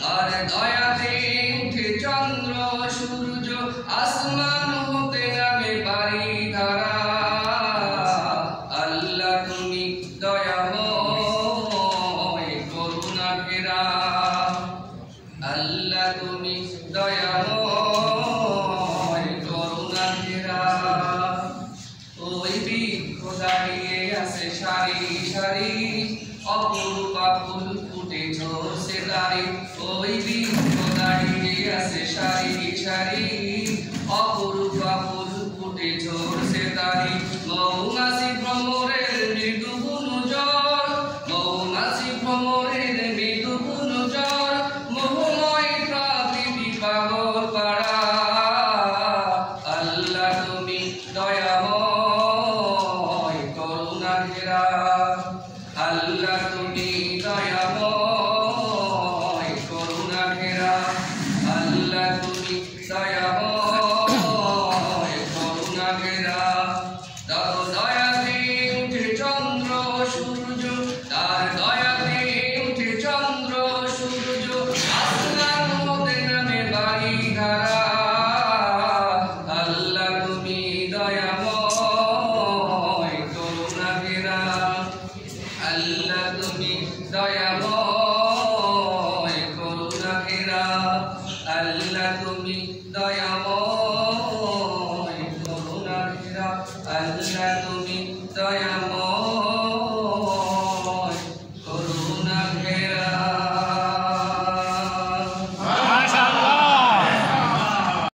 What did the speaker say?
আর দয়াতে উঠে চন্দ্র সূর্য আসমান হতে নামে বাড়ি ধারা আল্লাহ তুমি দয়াময় করুণা ঘেরা আল্লাহ তুমি দয়াময় করুণা ঘেরা ওই বৃক্ষ দাঁড়িয়ে আছে সারি সারি অপরূপা ফুল ফুটে ঝরছে তারে ওই বৃক্ষ দাঁড়িয়ে আছে সারি সারি অপরূপা ফুল ফুটে ঝরছে তারে মৌমাছি ভ্রমরের মৃদু গুণজন মৌমাছি ভ্রমরের মৃদু গুণজন মোহময় প্রকৃতি পাগল পাড়া আল্লাহ তুমি দয়াময় করুণা ঘেরা আল্লাহ তুমি দয়াময় করুণা ঘেরা আল্লাহ তুমি দয়াময় করুণা ঘেরা তার দয়াতে উঠে চন্দ্র সূর্য তার দয়াতে উঠে চন্দ্র সূর্য আসমান হতে নামে বাড়ি ধারা আল্লাহ তুমি দয়াময় করুণা ঘেরা আল্লাহ তুমি দয়াময় করুণা ঘেরা আল্লাহ তুমি দয়াময় করুণা ঘেরা আল্লাহ তুমি দয়া